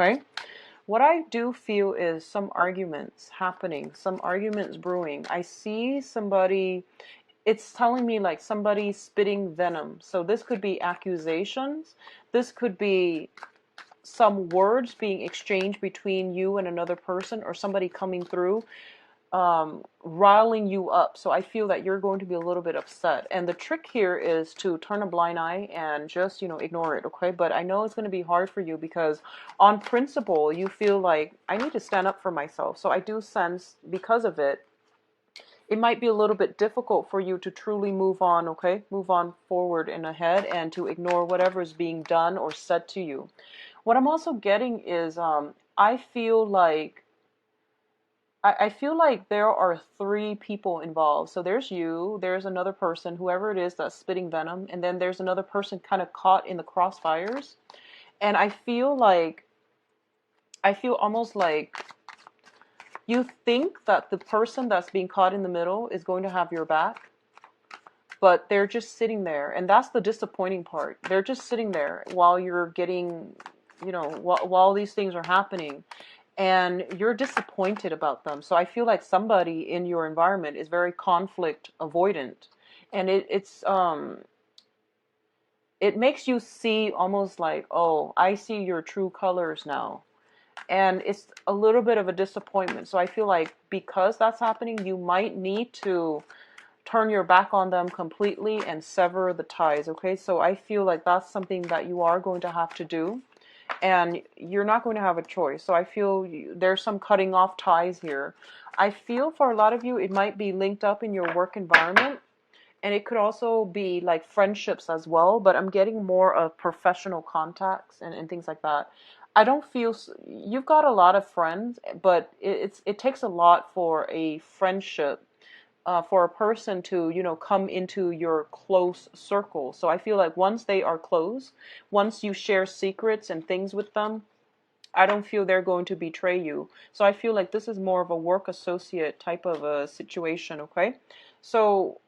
Okay? What I do feel is some arguments happening, some arguments brewing. I see somebody, it's telling me like somebody spitting venom. So this could be accusations. This could be some words being exchanged between you and another person, or somebody coming through riling you up. So I feel that you're going to be a little bit upset. And the trick here is to turn a blind eye and just, ignore it, okay? But I know it's going to be hard for you because on principle, you feel like I need to stand up for myself. So I do sense because of it, it might be a little bit difficult for you to truly move on, okay? Move on forward and ahead and to ignore whatever is being done or said to you. What I'm also getting is I feel like I feel like there are three people involved. So there's you, there's another person, whoever it is that's spitting venom, and then there's another person kind of caught in the crossfires. And I feel almost like you think that the person that's being caught in the middle is going to have your back, but they're just sitting there. And that's the disappointing part. They're just sitting there while you're getting, while these things are happening, and you're disappointed about them. So I feel like somebody in your environment is very conflict avoidant, and it makes you see almost like, oh, I see your true colors now. And it's a little bit of a disappointment. So I feel like because that's happening, you might need to turn your back on them completely and sever the ties, okay? So I feel like that's something that you are going to have to do, and you're not going to have a choice. So I feel there's some cutting off ties here. I feel for a lot of you, it might be linked up in your work environment, and it could also be like friendships as well, but I'm getting more of professional contacts and things like that. I don't feel you've got a lot of friends, but it takes a lot for a friendship, for a person to, come into your close circle. So I feel like once they are close, once you share secrets and things with them, I don't feel they're going to betray you. So I feel like this is more of a work associate type of a situation, okay? So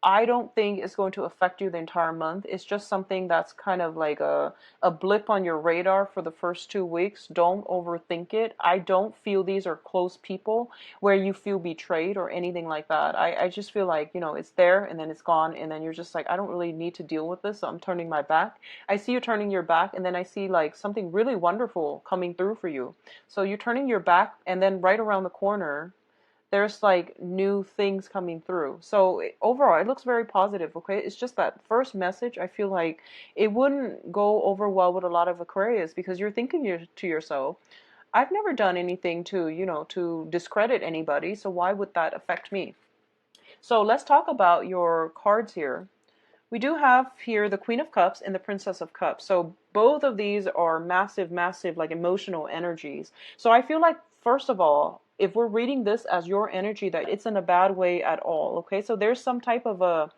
I don't think it's going to affect you the entire month. It's just something that's kind of like a blip on your radar for the first 2 weeks. Don't overthink it. I don't feel these are close people where you feel betrayed or anything like that. I just feel like, it's there and then it's gone, and then you're just like, I don't really need to deal with this, so I'm turning my back. I see you turning your back, and then I see like something really wonderful coming through for you. So you're turning your back, and then right around the corner, there's like new things coming through. So overall, it looks very positive, okay? It's just that first message, I feel like it wouldn't go over well with a lot of Aquarius because you're thinking to yourself, I've never done anything to, to discredit anybody, so why would that affect me? So let's talk about your cards here. We do have here the Queen of Cups and the Princess of Cups. So both of these are massive, massive, like emotional energies. So I feel like, first of all, if we're reading this as your energy, that it's in a bad way at all. Okay, so there's some type of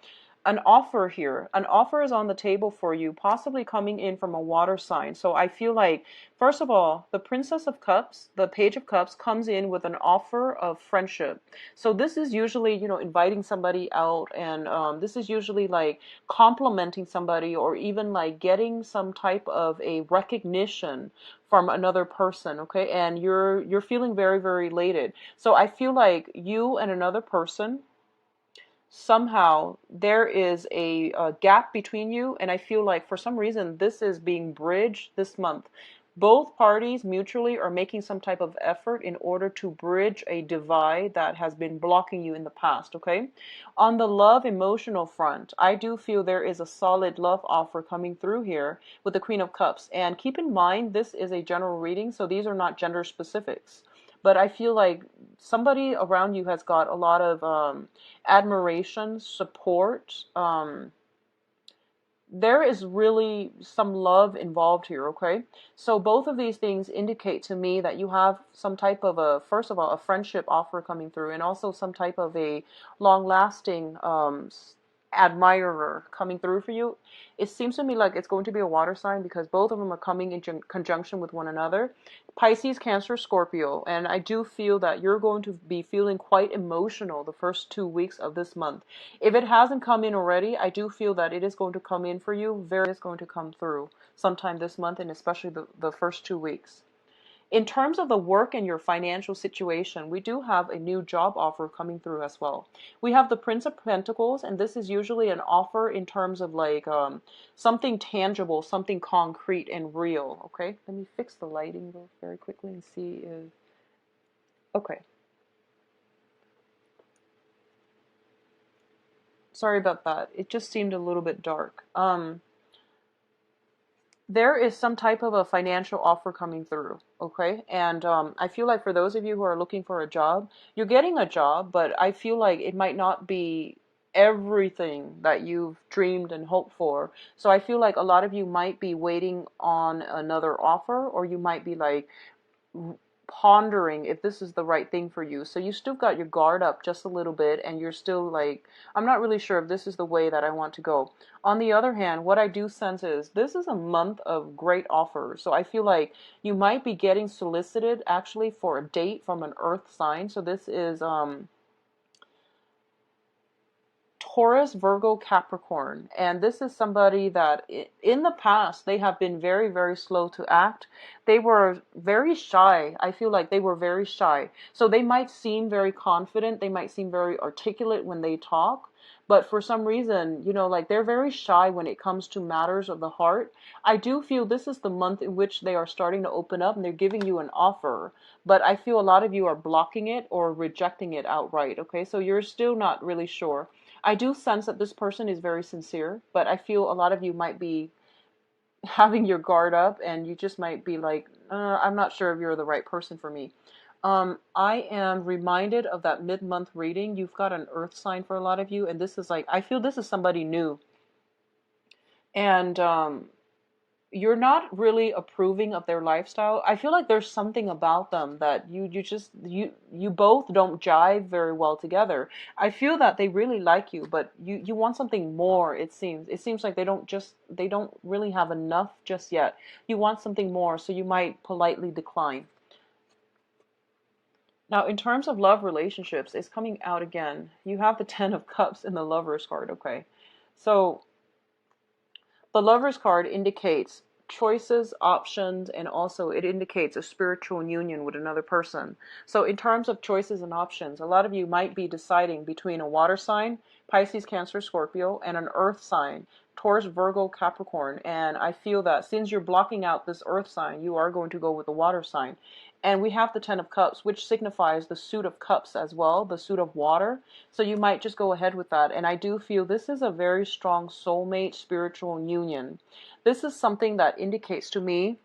an offer here. An offer is on the table for you, possibly coming in from a water sign. So I feel like, first of all, the Princess of Cups, the Page of Cups, comes in with an offer of friendship. So this is usually, inviting somebody out, and this is usually like complimenting somebody, or even like getting some type of a recognition from another person, okay? And you're feeling very, very elated. So I feel like you and another person, somehow there is a gap between you, and I feel like for some reason this is being bridged this month. Both parties mutually are making some type of effort in order to bridge a divide that has been blocking you in the past, okay? On the love emotional front, I do feel there is a solid love offer coming through here with the Queen of Cups. And keep in mind, this is a general reading, so these are not gender specifics. But I feel like somebody around you has got a lot of admiration, support. There is really some love involved here, okay? So both of these things indicate to me that you have some type of first of all, a friendship offer coming through, and also some type of a long-lasting admirer coming through for you. It seems to me like it's going to be a water sign because both of them are coming in conjunction with one another. Pisces, Cancer, Scorpio. And I do feel that you're going to be feeling quite emotional the first 2 weeks of this month. If it hasn't come in already, I do feel that it is going to come in for you. Very is going to come through sometime this month, and especially the first 2 weeks. In terms of the work and your financial situation, we do have a new job offer coming through as well. We have the Prince of Pentacles, and this is usually an offer in terms of like something tangible, something concrete and real. Okay, let me fix the lighting very quickly and see if. Okay. Sorry about that. It just seemed a little bit dark. There is some type of a financial offer coming through, okay? And I feel like for those of you who are looking for a job, you're getting a job, but I feel like it might not be everything that you've dreamed and hoped for. So I feel like a lot of you might be waiting on another offer, or you might be like pondering if this is the right thing for you. So you still got your guard up just a little bit, and you're still like, I'm not really sure if this is the way that I want to go. On the other hand, what I do sense is this is a month of great offers. So I feel like you might be getting solicited actually for a date from an earth sign. So this is Taurus, Virgo, Capricorn. And this is somebody that in the past, they have been very, very slow to act. They were very shy. I feel like they were very shy. So they might seem very confident. They might seem very articulate when they talk. But for some reason, you know, like they're very shy when it comes to matters of the heart. I do feel this is the month in which they are starting to open up and they're giving you an offer. But I feel a lot of you are blocking it or rejecting it outright. Okay, so you're still not really sure. I do sense that this person is very sincere, but I feel a lot of you might be having your guard up and you just might be like, I'm not sure if you're the right person for me. I am reminded of that mid-month reading. You've got an earth sign for a lot of you, and this is like, I feel this is somebody new. And you're not really approving of their lifestyle. I feel like there's something about them that you both don't jive very well together. I feel that they really like you, but you want something more. It seems like they don't really have enough just yet. You want something more, so you might politely decline. Now, in terms of love relationships, it's coming out again. You have the Ten of Cups in the Lover's card, okay? So the Lover's card indicates choices, options, and also it indicates a spiritual union with another person. So in terms of choices and options, a lot of you might be deciding between a water sign, Pisces, Cancer, Scorpio, and an earth sign, Taurus, Virgo, Capricorn. And I feel that since you're blocking out this earth sign, you are going to go with the water sign. And we have the Ten of Cups, which signifies the suit of cups as well, the suit of water. So you might just go ahead with that. And I do feel this is a very strong soulmate spiritual union. This is something that indicates to me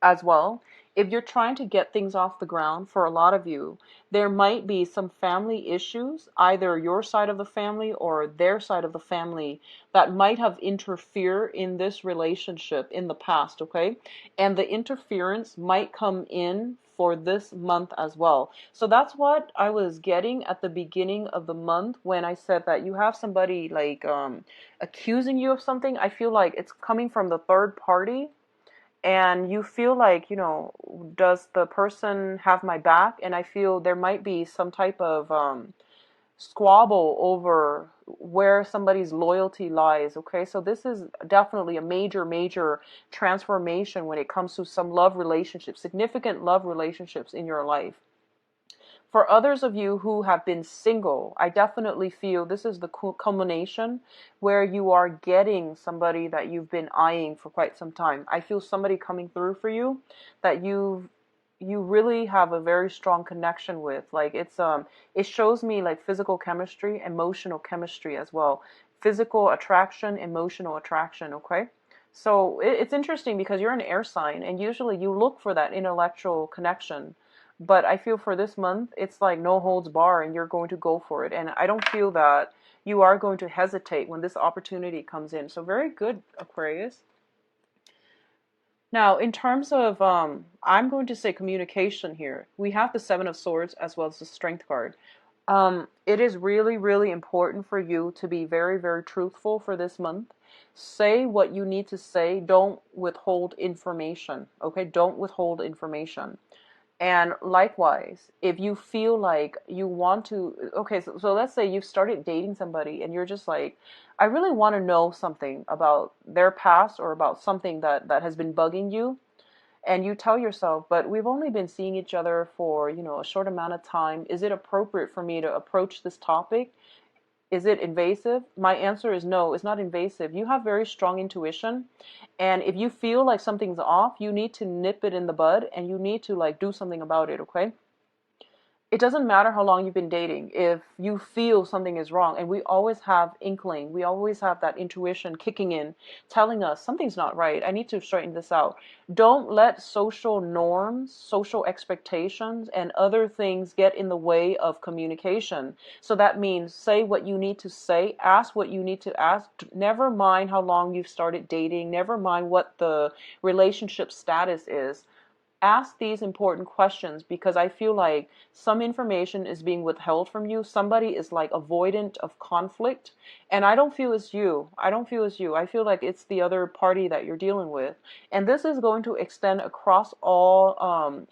as well. If you're trying to get things off the ground, for a lot of you, there might be some family issues, either your side of the family or their side of the family, that might have interfered in this relationship in the past, okay? And the interference might come in for this month as well. So that's what I was getting at the beginning of the month when I said that you have somebody like accusing you of something. I feel like it's coming from the third party, and you feel like, you know, does the person have my back? And I feel there might be some type of squabble over where somebody's loyalty lies. Okay, so this is definitely a major, major transformation when it comes to some love relationships, significant love relationships in your life. For others of you who have been single, I definitely feel this is the culmination where you are getting somebody that you've been eyeing for quite some time. I feel somebody coming through for you that you really have a very strong connection with. Like it shows me like physical chemistry, emotional chemistry as well. Physical attraction, emotional attraction, okay? So it's interesting because you're an air sign and usually you look for that intellectual connection. But I feel for this month, it's like no holds bar and you're going to go for it. And I don't feel that you are going to hesitate when this opportunity comes in. So very good, Aquarius. Now, in terms of, I'm going to say communication here. We have the Seven of Swords as well as the Strength card. It is really, really important for you to be very, very truthful for this month. Say what you need to say. Don't withhold information. Okay? Don't withhold information. And likewise, if you feel like you want to, okay, so let's say you've started dating somebody and you're just like, I really want to know something about their past or about something that has been bugging you. And you tell yourself, but we've only been seeing each other for, a short amount of time. Is it appropriate for me to approach this topic? Is it invasive? My answer is no, it's not invasive. You have very strong intuition. And if you feel like something's off, you need to nip it in the bud and you need to like do something about it, okay? It doesn't matter how long you've been dating. If you feel something is wrong, and we always have inkling, we always have that intuition kicking in, telling us something's not right. I need to straighten this out. Don't let social norms, social expectations, and other things get in the way of communication. So that means say what you need to say, ask what you need to ask. Never mind how long you've started dating, never mind what the relationship status is. Ask these important questions because I feel like some information is being withheld from you. Somebody is like avoidant of conflict. And I don't feel it's you. I don't feel it's you. I feel like it's the other party that you're dealing with. And this is going to extend across all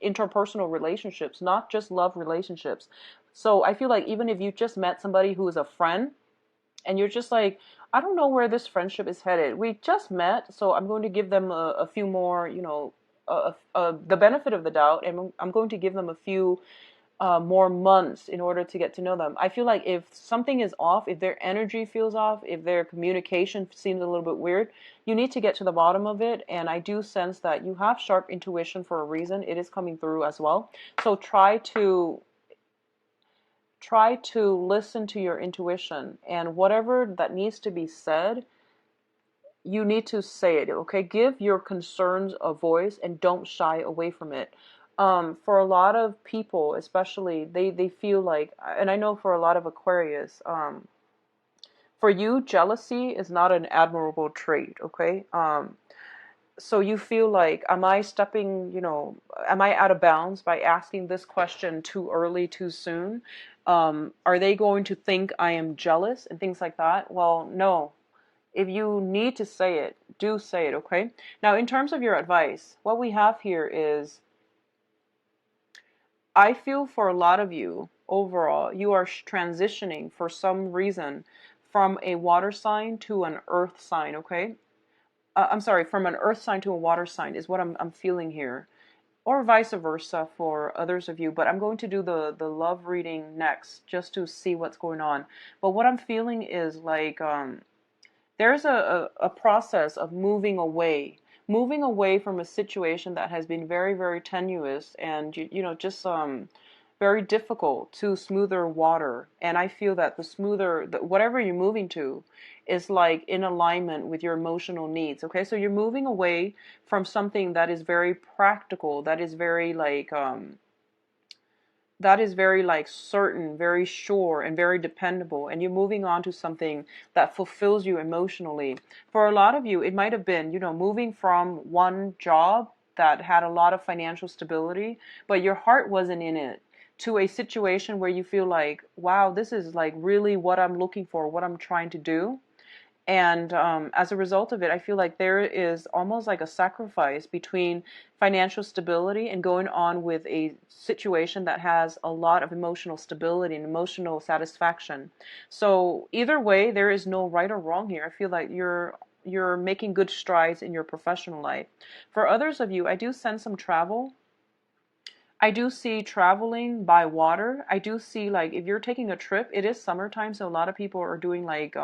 interpersonal relationships, not just love relationships. So I feel like even if you just met somebody who is a friend and you're just like, I don't know where this friendship is headed. We just met, so I'm going to give them a few more, the benefit of the doubt, and I'm going to give them a few more months in order to get to know them. I feel like if something is off, if their energy feels off, if their communication seems a little bit weird, you need to get to the bottom of it. And I do sense that you have sharp intuition for a reason. It is coming through as well. So try to listen to your intuition, and whatever that needs to be said, you need to say it, okay? Give your concerns a voice and don't shy away from it. For a lot of people, especially, they feel like, and I know for a lot of Aquarius, for you, jealousy is not an admirable trait, okay? So you feel like, am I out of bounds by asking this question too early, too soon? Are they going to think I am jealous and things like that? Well, no. If you need to say it, do say it, okay? Now, in terms of your advice, what we have here is, I feel for a lot of you, overall, you are transitioning for some reason from a water sign to an earth sign, okay? I'm sorry, from an earth sign to a water sign is what I'm feeling here. Or vice versa for others of you, but I'm going to do the love reading next just to see what's going on. But what I'm feeling is like, there's a process of moving away from a situation that has been very, very tenuous and, just very difficult to smoother water. And I feel that whatever you're moving to is like in alignment with your emotional needs. Okay. So you're moving away from something that is very practical, that is very like certain, very sure, and very dependable. And you're moving on to something that fulfills you emotionally. For a lot of you, it might have been, moving from one job that had a lot of financial stability, but your heart wasn't in it, to a situation where you feel like, wow, this is like really what I'm looking for, what I'm trying to do. And as a result of it, I feel like there is almost like a sacrifice between financial stability and going on with a situation that has a lot of emotional stability and emotional satisfaction. So either way, there is no right or wrong here. I feel like you're making good strides in your professional life. For others of you, I do sense some travel. I do see traveling by water. I do see like if you're taking a trip, it is summertime, so a lot of people are doing like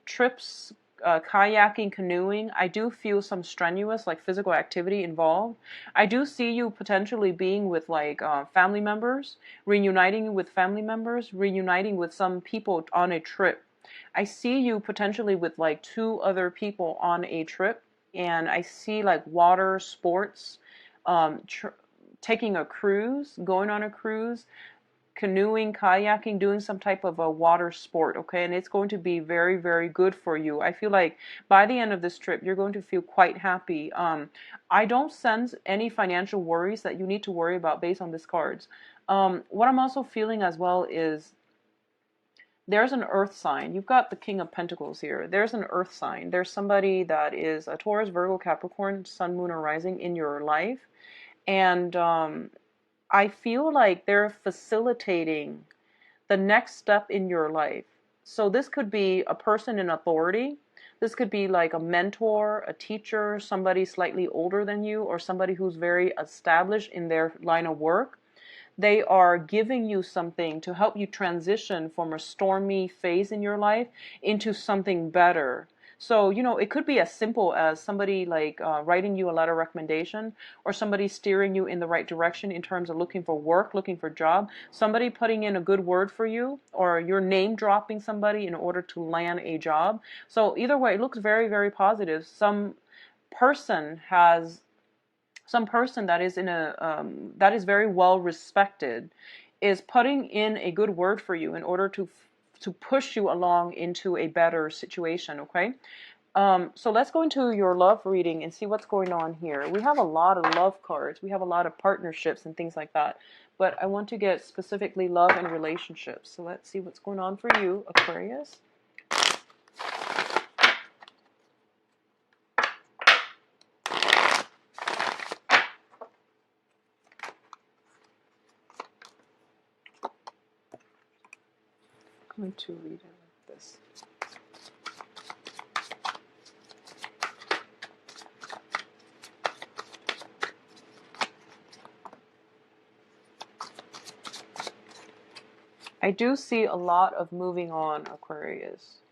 trips, kayaking, canoeing. I do feel some strenuous like physical activity involved. I do see you potentially being with like family members, reuniting with family members, reuniting with some people on a trip. I see you potentially with like two other people on a trip, and I see like water sports, taking a cruise, going on a cruise, canoeing, kayaking, doing some type of a water sport, okay? And it's going to be very, very good for you. I feel like by the end of this trip, you're going to feel quite happy. I don't sense any financial worries that you need to worry about based on these cards. What I'm also feeling as well is there's an earth sign. You've got the King of Pentacles here. There's an earth sign. There's somebody that is a Taurus, Virgo, Capricorn, Sun, Moon, or Rising in your life. And I feel like they're facilitating the next step in your life. So this could be a person in authority. This could be like a mentor, a teacher, somebody slightly older than you, or somebody who's very established in their line of work. They are giving you something to help you transition from a stormy phase in your life into something better. So, you know, it could be as simple as somebody like writing you a letter of recommendation, or somebody steering you in the right direction in terms of looking for work, looking for a job, somebody putting in a good word for you, or you're name dropping somebody in order to land a job. So either way, it looks very, very positive. Person has some person that is in a that is very well respected is putting in a good word for you in order to push you along into a better situation. Okay, so let's go into your love reading and see what's going on here. We have a lot of love cards. We have a lot of partnerships and things like that, but I want to get specifically love and relationships. So let's see what's going on for you, Aquarius. I'm going to read it like this. I do see a lot of moving on, Aquarius.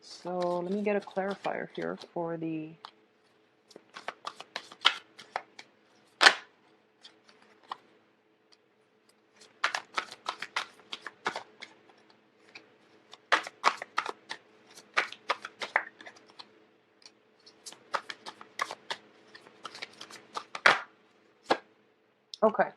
So let me get a clarifier here for the okay.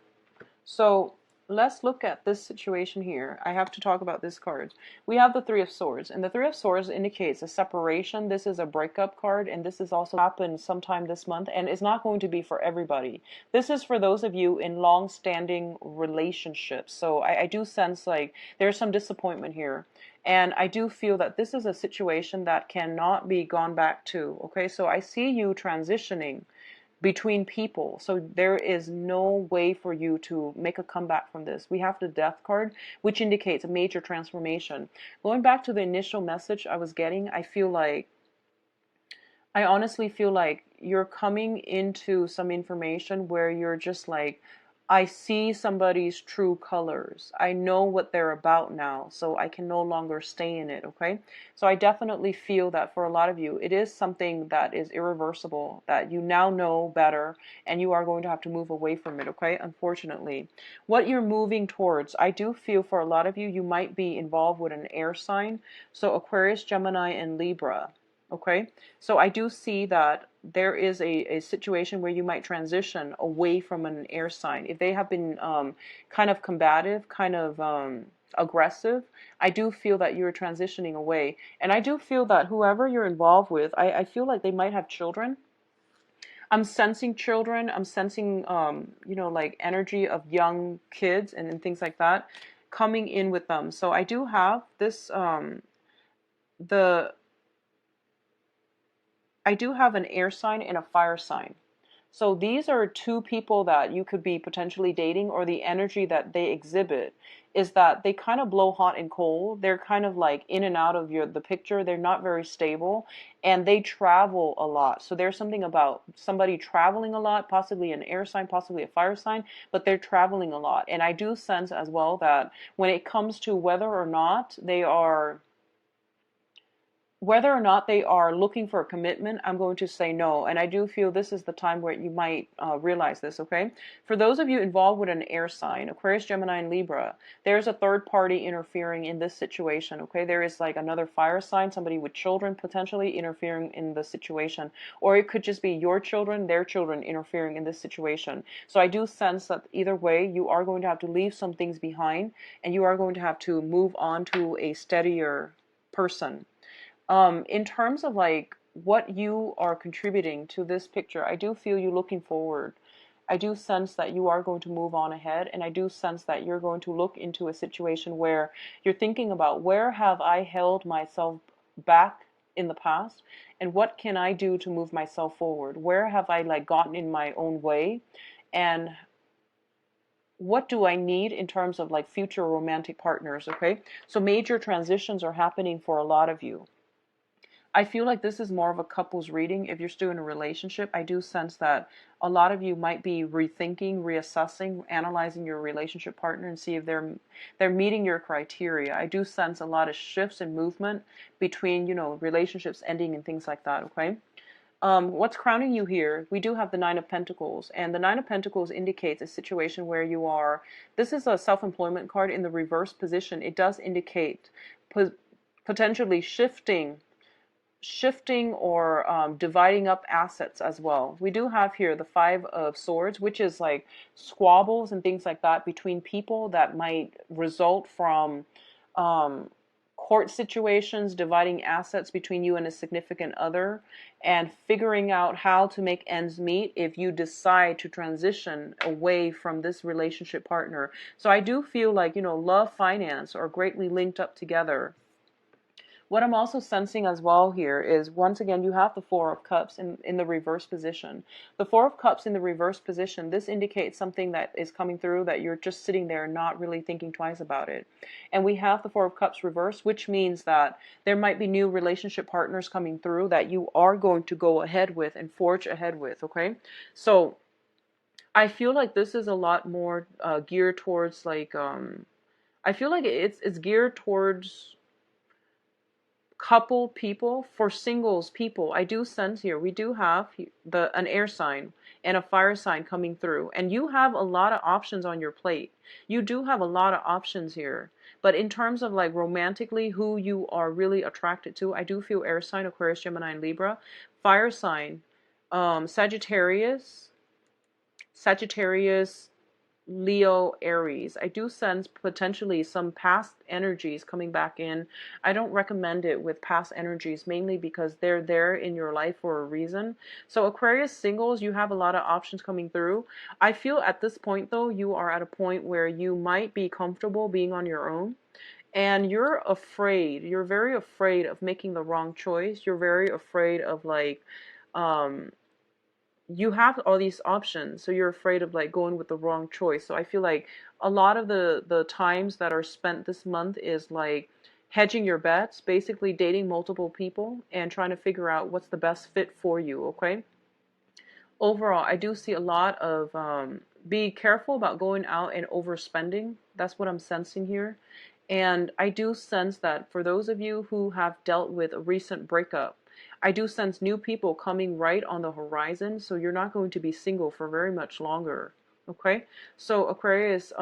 So let's look at this situation here. I have to talk about this card. We have the Three of Swords, and the Three of Swords indicates a separation. This is a breakup card, and this is also happened sometime this month, and it's not going to be for everybody. This is for those of you in long-standing relationships. So I do sense like there's some disappointment here. And I do feel that this is a situation that cannot be gone back to. Okay, so I see you transitioning between people. So there is no way for you to make a comeback from this. We have the Death card, which indicates a major transformation. Going back to the initial message I was getting, I honestly feel like you're coming into some information where you're just like, I see somebody's true colors. I know what they're about now, so I can no longer stay in it, okay? So I definitely feel that for a lot of you, it is something that is irreversible, that you now know better, and you are going to have to move away from it, okay? Unfortunately. What you're moving towards, I do feel for a lot of you, you might be involved with an air sign. So Aquarius, Gemini, and Libra. Okay, so I do see that there is a situation where you might transition away from an air sign. If they have been kind of combative, kind of aggressive, I do feel that you're transitioning away. And I do feel that whoever you're involved with, I feel like they might have children. I'm sensing children. I'm sensing, you know, like energy of young kids and things like that coming in with them. So I do have this, I do have an air sign and a fire sign. So these are two people that you could be potentially dating, or the energy that they exhibit is that they kind of blow hot and cold. They're kind of like in and out of the picture. They're not very stable, and they travel a lot. So there's something about somebody traveling a lot, possibly an air sign, possibly a fire sign, but they're traveling a lot. And I do sense as well that when it comes to whether or not they are looking for a commitment, I'm going to say no. And I do feel this is the time where you might realize this, okay? For those of you involved with an air sign, Aquarius, Gemini, and Libra, there's a third party interfering in this situation, okay? There is like another fire sign, somebody with children potentially interfering in the situation. Or it could just be your children, their children interfering in this situation. So I do sense that either way, you are going to have to leave some things behind, and you are going to have to move on to a steadier person. In terms of like what you are contributing to this picture, I do feel you looking forward. I do sense that you are going to move on ahead, and I do sense that you're going to look into a situation where you're thinking about, where have I held myself back in the past, and what can I do to move myself forward? Where have I like gotten in my own way, and what do I need in terms of like future romantic partners? Okay, so major transitions are happening for a lot of you. I feel like this is more of a couples reading. If you're still in a relationship, I do sense that a lot of you might be rethinking, reassessing, analyzing your relationship partner and see if they're meeting your criteria. I do sense a lot of shifts and movement between, you know, relationships ending and things like that, okay? What's crowning you here? We do have the Nine of Pentacles, and the Nine of Pentacles indicates a situation where you are, this is a self-employment card in the reverse position. It does indicate potentially shifting or dividing up assets as well. We do have here the Five of Swords, which is like squabbles and things like that between people that might result from court situations, dividing assets between you and a significant other, and figuring out how to make ends meet if you decide to transition away from this relationship partner. So I do feel like, you know, love, finance are greatly linked up together. What I'm also sensing as well here is, once again, you have the Four of Cups in the reverse position. The Four of Cups in the reverse position, this indicates something that is coming through that you're just sitting there not really thinking twice about it. And we have the Four of Cups reverse, which means that there might be new relationship partners coming through that you are going to go ahead with and forge ahead with, okay? So I feel like this is a lot more geared towards like, I feel like it's geared towards couple people. For singles people, I do sense here we do have an air sign and a fire sign coming through, and you have a lot of options on your plate. You do have a lot of options here, but in terms of like romantically who you are really attracted to, I do feel air sign, Aquarius, Gemini, and Libra. Fire sign, Sagittarius, Leo, Aries. I do sense potentially some past energies coming back in. I don't recommend it with past energies, mainly because they're there in your life for a reason. So Aquarius singles, you have a lot of options coming through. I feel at this point though, you are at a point where you might be comfortable being on your own. And you're afraid, you're very afraid of making the wrong choice. You're very afraid of like, you have all these options, so you're afraid of like going with the wrong choice. So I feel like a lot of the times that are spent this month is like hedging your bets, basically dating multiple people and trying to figure out what's the best fit for you, okay? Overall, I do see a lot of be careful about going out and overspending. That's what I'm sensing here. And I do sense that for those of you who have dealt with a recent breakup, I do sense new people coming right on the horizon, so you're not going to be single for very much longer. Okay? So Aquarius,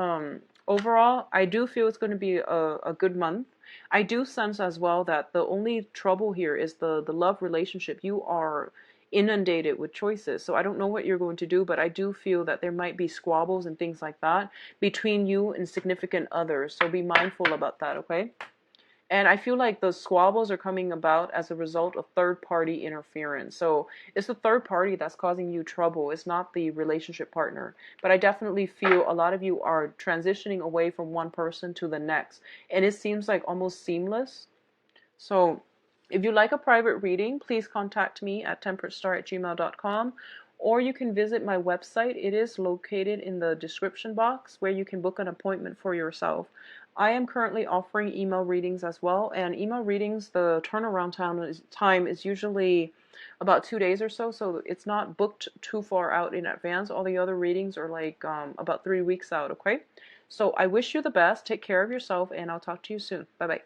overall, I do feel it's going to be a good month. I do sense as well that the only trouble here is the love relationship. You are inundated with choices. So I don't know what you're going to do, but I do feel that there might be squabbles and things like that between you and significant others. So be mindful about that, okay? And I feel like those squabbles are coming about as a result of third-party interference. So it's the third party that's causing you trouble. It's not the relationship partner. But I definitely feel a lot of you are transitioning away from one person to the next. And it seems like almost seamless. So if you like a private reading, please contact me at temperatestar@gmail.com, or you can visit my website. It is located in the description box where you can book an appointment for yourself. I am currently offering email readings as well, and email readings, the turnaround time is usually about 2 days or so, so it's not booked too far out in advance. All the other readings are like about 3 weeks out, okay? So I wish you the best. Take care of yourself, and I'll talk to you soon. Bye-bye.